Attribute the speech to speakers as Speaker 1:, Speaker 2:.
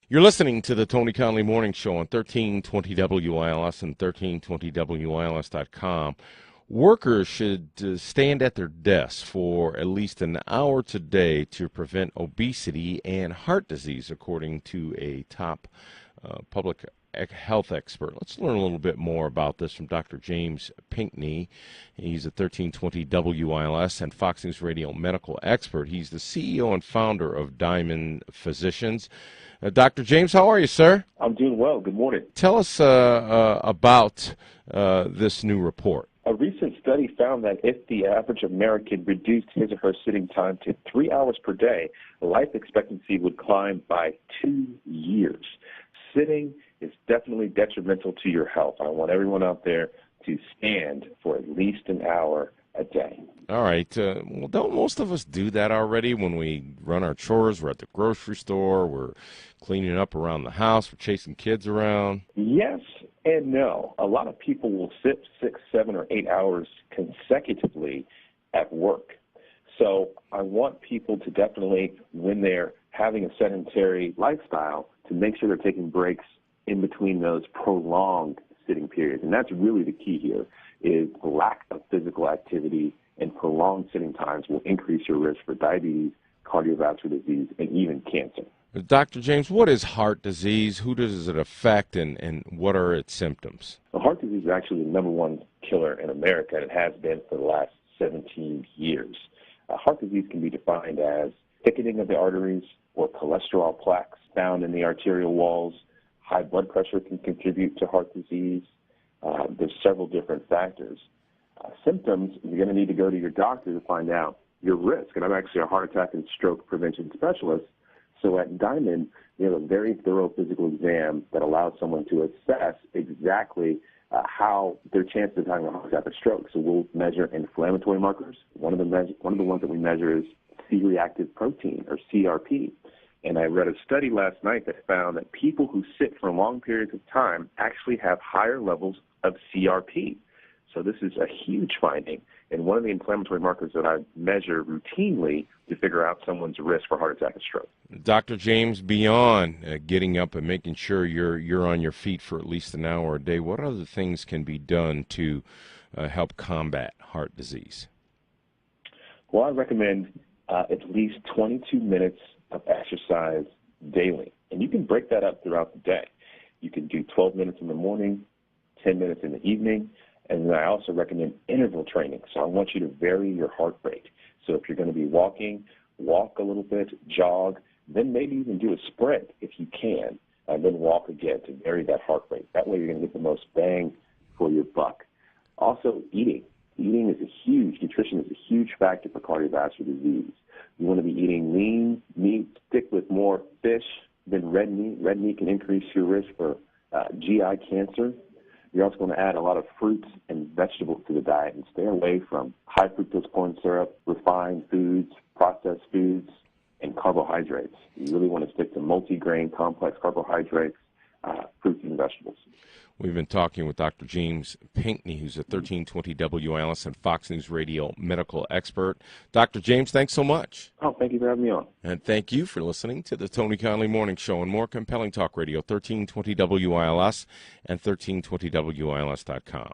Speaker 1: You're listening to the Tony Conley Morning Show on 1320 WILS and 1320WILS.com. Workers should stand at their desks for at least an hour today to prevent obesity and heart disease, according to a top public health expert. Let's learn a little bit more about this from Dr. James Pinkney. He's a 1320 WILS and Fox News Radio medical expert. He's the CEO and founder of Diamond Physicians. Dr. James, how are you, sir?
Speaker 2: I'm doing well. Good morning.
Speaker 1: Tell us about this new report.
Speaker 2: A recent study found that if the average American reduced his or her sitting time to 3 hours per day, life expectancy would climb by 2 years. Sitting is definitely detrimental to your health. I want everyone out there to stand for at least an hour a day.
Speaker 1: All right. Well, don't most of us do that already when we run our chores? We're at the grocery store, we're cleaning up around the house, we're chasing kids around.
Speaker 2: Yes and no. A lot of people will sit 6, 7, or 8 hours consecutively at work. So I want people to definitely, when they're having a sedentary lifestyle, to make sure they're taking breaks in between those prolonged sitting periods. And that's really the key here, is the lack of physical activity and prolonged sitting times will increase your risk for diabetes, cardiovascular disease, and even cancer.
Speaker 1: Dr. James, what is heart disease? Who does it affect, and what are its symptoms?
Speaker 2: Well, heart disease is actually the number one killer in America, and it has been for the last 17 years. Heart disease can be defined as thickening of the arteries or cholesterol plaques found in the arterial walls. High blood pressure can contribute to heart disease. There's several different factors. Symptoms, you're going to need to go to your doctor to find out your risk. And I'm actually a heart attack and stroke prevention specialist. So at Diamond, we have a very thorough physical exam that allows someone to assess exactly how their chances of having a heart attack or stroke. So we'll measure inflammatory markers. One of the ones that we measure is C-reactive protein, or CRP. And I read a study last night that found that people who sit for long periods of time actually have higher levels of CRP. So this is a huge finding, and one of the inflammatory markers that I measure routinely to figure out someone's risk for heart attack and stroke.
Speaker 1: Dr. James, beyond getting up and making sure you're on your feet for at least an hour a day, what other things can be done to help combat heart disease?
Speaker 2: Well, I recommend at least 22 minutes of exercise daily, and you can break that up throughout the day. You can do 12 minutes in the morning, 10 minutes in the evening. And then I also recommend interval training. So I want you to vary your heart rate. So if you're going to be walking, walk a little bit, jog, then maybe even do a sprint if you can, and then walk again to vary that heart rate. That way you're going to get the most bang for your buck. Also, eating. Nutrition is a huge factor for cardiovascular disease. You want to be eating lean meat, stick with more fish than red meat. Red meat can increase your risk for GI cancer. You're also going to add a lot of fruits and vegetables to the diet and stay away from high fructose corn syrup, refined foods, processed foods, and carbohydrates. You really want to stick to multi-grain, complex carbohydrates, fruits and vegetables.
Speaker 1: We've been talking with Dr. James Pinkney, who's a 1320 WILS and Fox News Radio medical expert. Dr. James, thanks so much.
Speaker 2: Oh, thank you for having me on.
Speaker 1: And thank you for listening to the Tony Conley Morning Show and more compelling talk radio, 1320 WILS and 1320WILS.com.